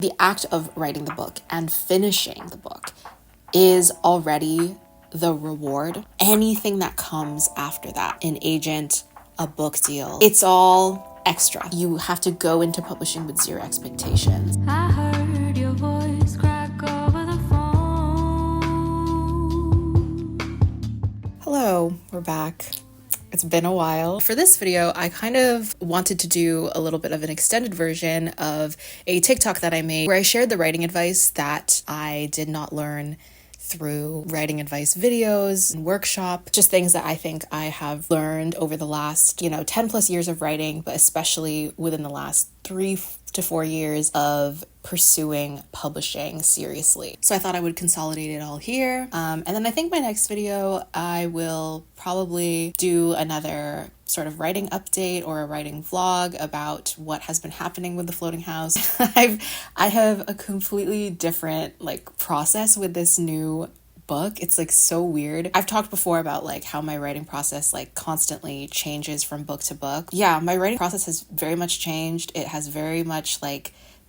The act of writing the book and finishing the book is already the reward. Anything that comes after that, an agent, a book deal, it's all extra. You have to go into publishing with zero expectations. I heard your voice crack over the phone. Hello, we're back. It's been a while. For this video, I kind of wanted to do a little bit of an extended version of a TikTok that I made where I shared the writing advice that I did not learn through writing advice videos and workshop, just things that I think I have learned over the last, 10 plus years of writing, but especially within the last 3 to 4 years of pursuing publishing seriously. So I thought I would consolidate it all here. And then I think my next video, I will probably do another sort of writing update or a writing vlog about what has been happening with the floating house. I have a completely different process with this new book. It's so weird. I've talked before about how my writing process constantly changes from book to book. Yeah, my writing process has very much changed. It has very much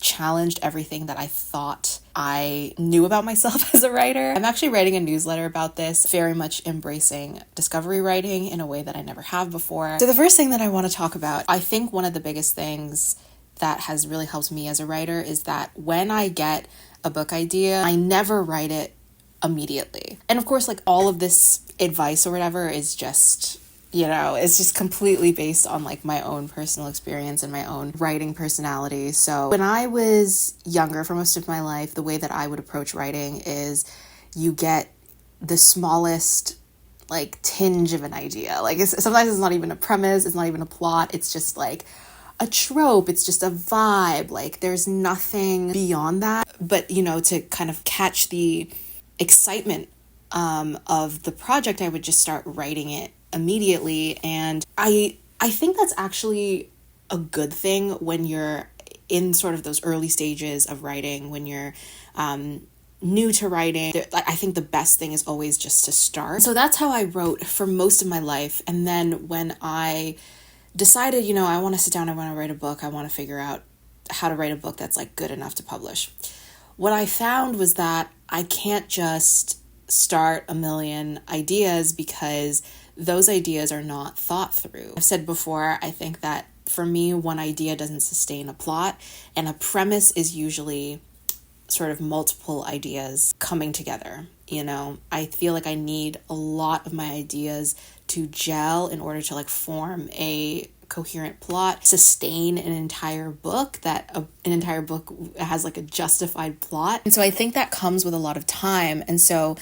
challenged everything that I thought I knew about myself as a writer. I'm actually writing a newsletter about this, very much embracing discovery writing in a way that I never have before. So the first thing that I want to talk about, I think one of the biggest things that has really helped me as a writer is that when I get a book idea, I never write it immediately. And of course, all of this advice or whatever is just, it's just completely based on my own personal experience and my own writing personality. So when I was younger, for most of my life, the way that I would approach writing is you get the smallest tinge of an idea. Sometimes it's not even a premise, it's not even a plot, it's just a trope, it's just a vibe. There's nothing beyond that. But to kind of catch the excitement of the project, I would just start writing it immediately. And I think that's actually a good thing when you're in sort of those early stages of writing, when you're new to writing. I think the best thing is always just to start. So that's how I wrote for most of my life. And then when I decided, I want to sit down, I want to write a book, I want to figure out how to write a book that's good enough to publish, what I found was that I can't just start a million ideas because those ideas are not thought through. I've said before, I think that for me, one idea doesn't sustain a plot, and a premise is usually sort of multiple ideas coming together. I feel like I need a lot of my ideas to gel in order to form a coherent plot, sustain an entire book, that an entire book has a justified plot. And so I think that comes with a lot of time. And so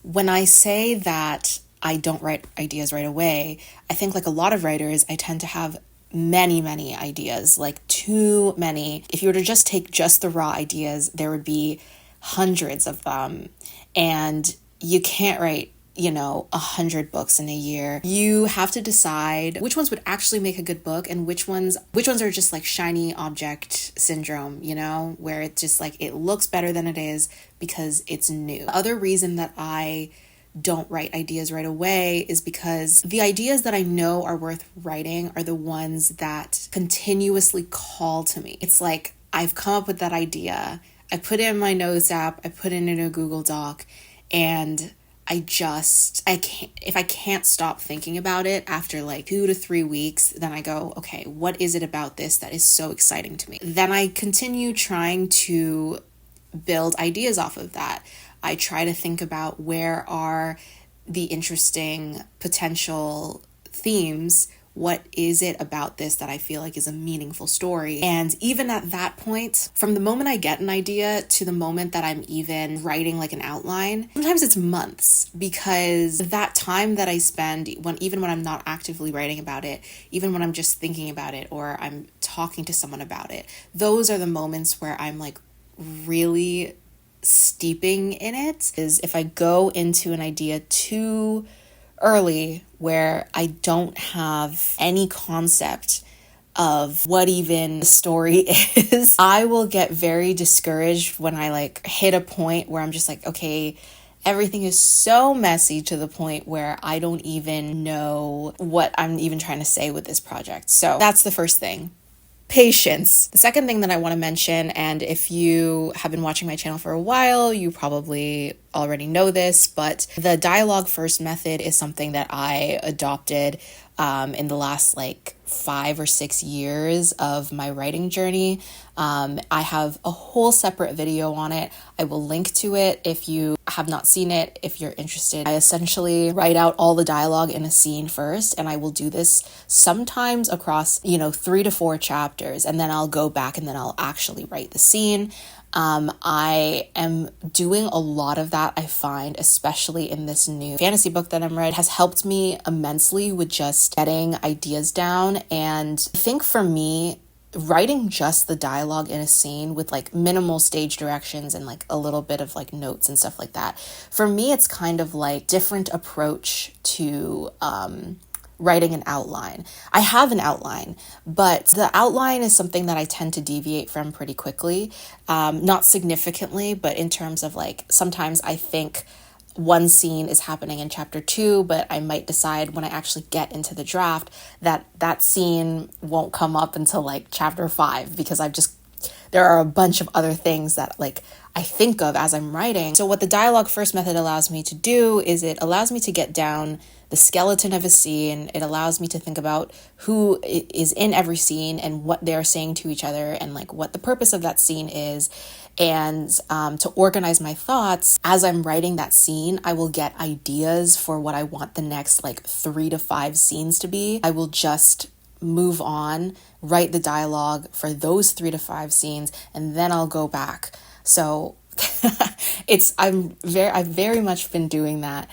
when I say that I don't write ideas right away, I think a lot of writers, I tend to have many ideas, too many. If you were to just take just the raw ideas, there would be hundreds of them. And you can't write 100 books in a year. You have to decide which ones would actually make a good book and which ones are just shiny object syndrome, where it's just it looks better than it is because it's new. The other reason that I don't write ideas right away is because the ideas that I know are worth writing are the ones that continuously call to me. It's I've come up with that idea, I put it in my notes app, I put it in a Google Doc, and if I can't stop thinking about it after 2 to 3 weeks, then I go, okay, what is it about this that is so exciting to me? Then I continue trying to build ideas off of that. I try to think about where are the interesting potential themes. What is it about this that I feel is a meaningful story? And even at that point, from the moment I get an idea to the moment that I'm even writing an outline, sometimes it's months, because that time that I spend even when I'm not actively writing about it, even when I'm just thinking about it or I'm talking to someone about it, those are the moments where I'm really steeping in it. Is if I go into an idea too early where I don't have any concept of what even the story is, I will get very discouraged when I hit a point where I'm just okay, everything is so messy to the point where I don't even know what I'm even trying to say with this project. So that's the first thing. patience. The second thing that I want to mention, and if you have been watching my channel for a while, you probably already know this, but the dialogue first method is something that I adopted in the last like 5 or 6 years of my writing journey. I have a whole separate video on it. I will link to it if you have not seen it, if you're interested. I essentially write out all the dialogue in a scene first, and I will do this sometimes across, 3 to 4 chapters, and then I'll go back and then I'll actually write the scene. I am doing a lot of that, I find, especially in this new fantasy book that I'm writing. It has helped me immensely with just getting ideas down. And I think for me, writing just the dialogue in a scene with like minimal stage directions and like a little bit of like notes and stuff like that, for me, it's kind of like different approach to writing an outline. I have an outline, but the outline is something that I tend to deviate from pretty quickly. Not significantly, but in terms of like, sometimes I think one scene is happening in chapter 2, but I might decide when I actually get into the draft that that scene won't come up until like chapter 5, because there are a bunch of other things that like I think of as I'm writing. So what the dialogue first method allows me to do is it allows me to get down the skeleton of a scene. It allows me to think about who is in every scene and what they're saying to each other and like what the purpose of that scene is. And to organize my thoughts as I'm writing that scene, I will get ideas for what I want the next like 3 to 5 scenes to be. I will just move on, write the dialogue for those 3 to 5 scenes, and then I'll go back. So I've very much been doing that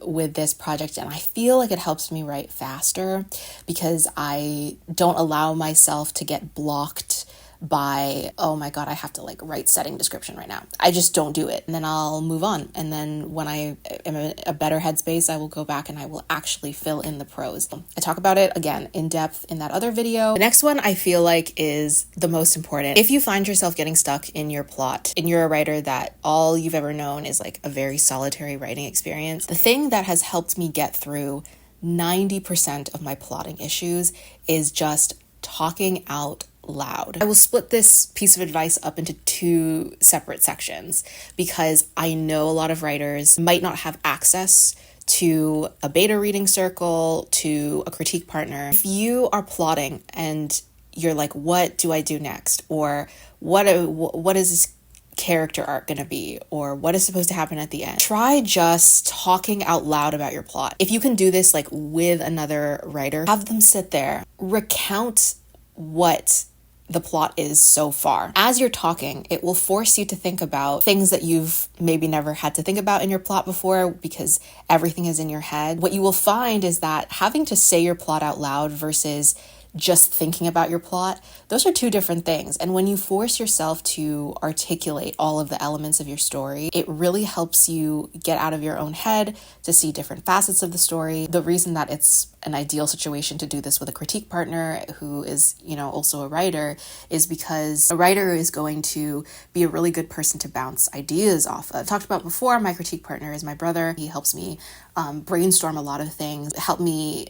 with this project, and I feel like it helps me write faster because I don't allow myself to get blocked by, oh my God, I have to like write setting description right now. I just don't do it. And then I'll move on. And then when I am in a better headspace, I will go back and I will actually fill in the prose. I talk about it again in depth in that other video. The next one I feel like is the most important. If you find yourself getting stuck in your plot and you're a writer that all you've ever known is like a very solitary writing experience, the thing that has helped me get through 90% of my plotting issues is just talking out loud. I will split this piece of advice up into 2 separate sections because I know a lot of writers might not have access to a beta reading circle, to a critique partner. If you are plotting and you're like, what do I do next? Or what is this character arc going to be? Or what is supposed to happen at the end? Try just talking out loud about your plot. If you can do this like with another writer, have them sit there, recount what the plot is so far. As you're talking, it will force you to think about things that you've maybe never had to think about in your plot before because everything is in your head. What you will find is that having to say your plot out loud versus just thinking about your plot, those are 2 different things. And when you force yourself to articulate all of the elements of your story, it really helps you get out of your own head to see different facets of the story. The reason that it's an ideal situation to do this with a critique partner who is, also a writer is because a writer is going to be a really good person to bounce ideas off of. I've talked about before, my critique partner is my brother. He helps me brainstorm a lot of things, help me,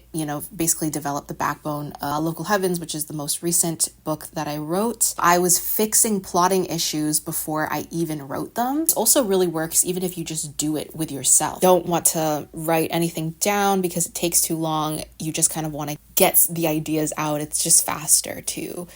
basically develop the backbone of Local Heavens, which is the most recent book that I wrote. I was fixing plotting issues before I even wrote them. It also really works even if you just do it with yourself. Don't want to write anything down because it takes too long. You just kind of want to get the ideas out. It's just faster to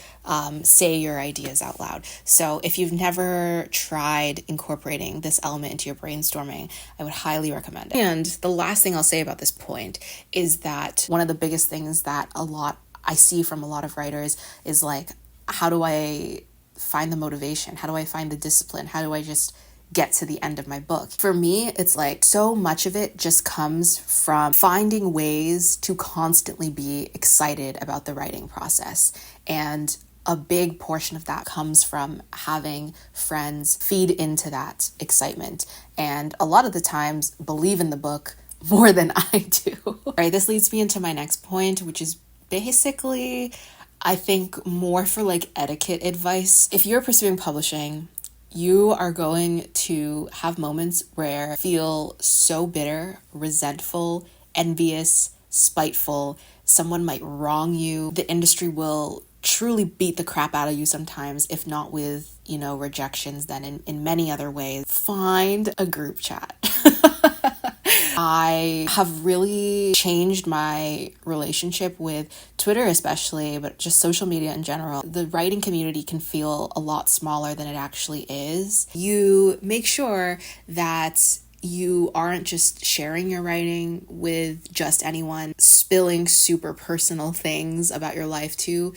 say your ideas out loud. So if you've never tried incorporating this element into your brainstorming, I would highly recommend it. And the last thing I'll say about this point is that one of the biggest things that I see from a lot of writers is like, how do I find the motivation? How do I find the discipline? How do I just get to the end of my book? For me, it's like so much of it just comes from finding ways to constantly be excited about the writing process. And a big portion of that comes from having friends feed into that excitement. And a lot of the times believe in the book more than I do. All right, this leads me into my next point, which is basically, I think, more for like etiquette advice. If you're pursuing publishing, you are going to have moments where you feel so bitter, resentful, envious, spiteful. Someone might wrong you. The industry will truly beat the crap out of you sometimes, if not with, rejections, then in many other ways. Find a group chat. I have really changed my relationship with Twitter especially, but just social media in general. The writing community can feel a lot smaller than it actually is. You make sure that you aren't just sharing your writing with just anyone, spilling super personal things about your life to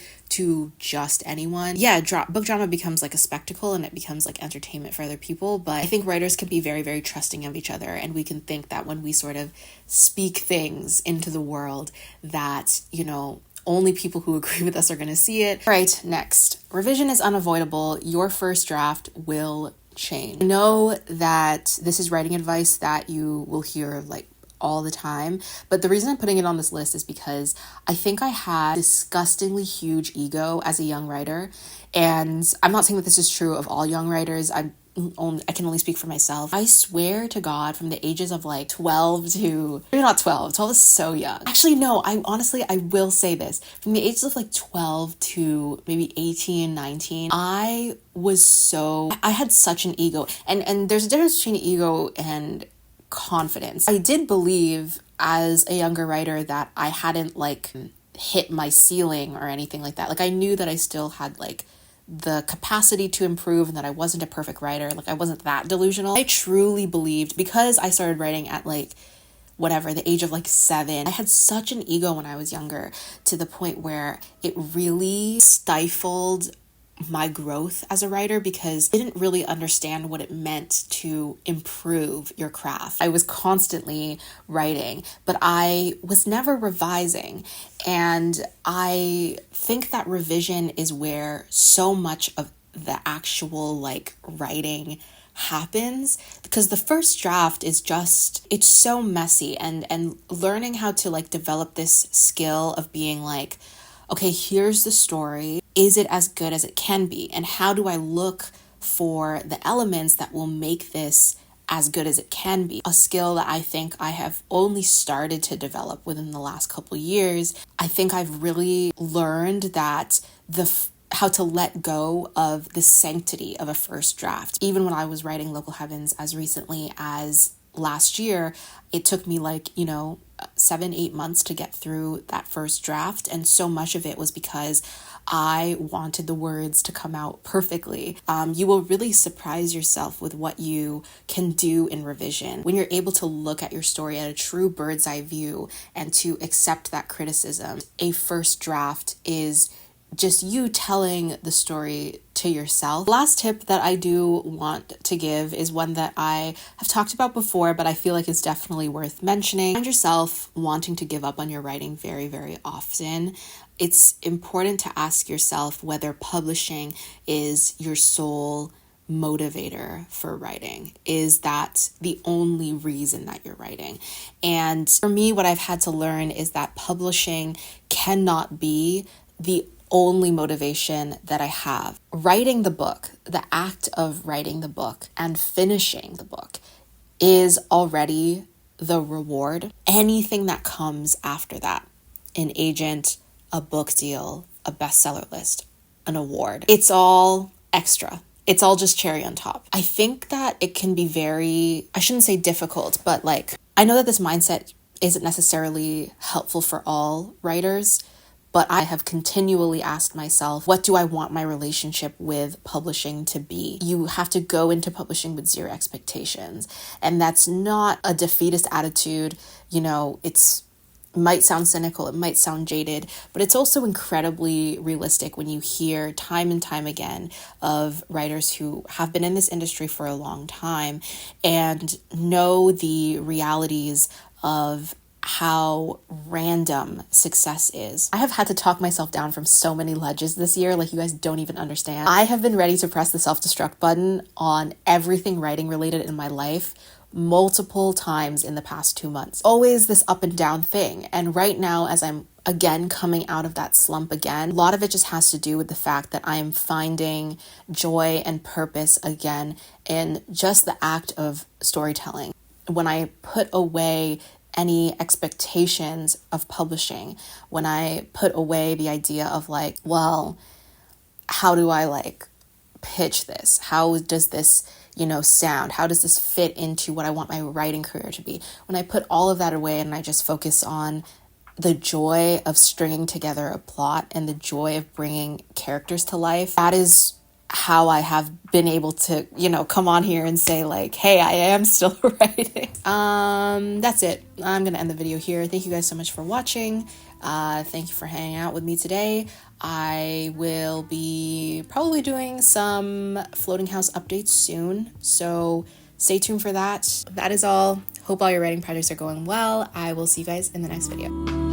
just anyone. Yeah, book drama becomes like a spectacle and it becomes like entertainment for other people, but I think writers can be very, very trusting of each other, and we can think that when we sort of speak things into the world that, only people who agree with us are going to see it. All right, next. Revision is unavoidable. Your first draft will change. I know that this is writing advice that you will hear like all the time, but the reason I'm putting it on this list is because I think I had disgustingly huge ego as a young writer, and I'm not saying that this is true of all young writers. I can only speak for myself. I swear to God, from the ages of like 12 to, maybe not 12 is so young. Actually, no, I will say this. From the ages of like 12 to maybe 18, 19, I had such an ego. And there's a difference between ego and confidence. I did believe as a younger writer that I hadn't like hit my ceiling or anything like that. Like I knew that I still had like the capacity to improve and that I wasn't a perfect writer. Like I wasn't that delusional. I truly believed, because I started writing at like the age of like 7. I had such an ego when I was younger, to the point where it really stifled my growth as a writer, because I didn't really understand what it meant to improve your craft. I was constantly writing, but I was never revising. And I think that revision is where so much of the actual like writing happens, because the first draft is just, it's so messy, and learning how to like develop this skill of being like, okay, here's the story. Is it as good as it can be? And how do I look for the elements that will make this as good as it can be? A skill that I think I have only started to develop within the last couple years. I think I've really learned that how to let go of the sanctity of a first draft. Even when I was writing Local Heavens as recently as last year, it took me 7-8 months to get through that first draft, and so much of it was because I wanted the words to come out perfectly. You will really surprise yourself with what you can do in revision when you're able to look at your story at a true bird's eye view and to accept that criticism. A first draft is just you telling the story to yourself. Last tip that I do want to give is one that I have talked about before, but I feel like it's definitely worth mentioning. Find yourself wanting to give up on your writing very, very often. It's important to ask yourself whether publishing is your sole motivator for writing. Is that the only reason that you're writing? And for me, what I've had to learn is that publishing cannot be the only motivation that I have. Writing the book, the act of writing the book and finishing the book is already the reward. Anything that comes after that, an agent, a book deal, a bestseller list, an award, it's all extra. It's all just cherry on top. I think that it can be very, I shouldn't say difficult, but I know that this mindset isn't necessarily helpful for all writers, but I have continually asked myself, what do I want my relationship with publishing to be? You have to go into publishing with zero expectations. And that's not a defeatist attitude. It might sound cynical, it might sound jaded, but it's also incredibly realistic when you hear time and time again of writers who have been in this industry for a long time and know the realities of how random success is. I have had to talk myself down from so many ledges this year, like you guys don't even understand. I have been ready to press the self-destruct button on everything writing related in my life multiple times in the past 2 months. Always this up and down thing. And right now, as I'm again coming out of that slump again, a lot of it just has to do with the fact that I'm finding joy and purpose again in just the act of storytelling. When I put away any expectations of publishing, when I put away the idea of like, well, how do I like pitch this? How does this, sound? How does this fit into what I want my writing career to be? When I put all of that away and I just focus on the joy of stringing together a plot and the joy of bringing characters to life, that is how I have been able to, come on here and say like, hey, I am still writing. That's it. I'm going to end the video here. Thank you guys so much for watching. Thank you for hanging out with me today. I will be probably doing some floating house updates soon, so stay tuned for that. That is all. Hope all your writing projects are going well. I will see you guys in the next video.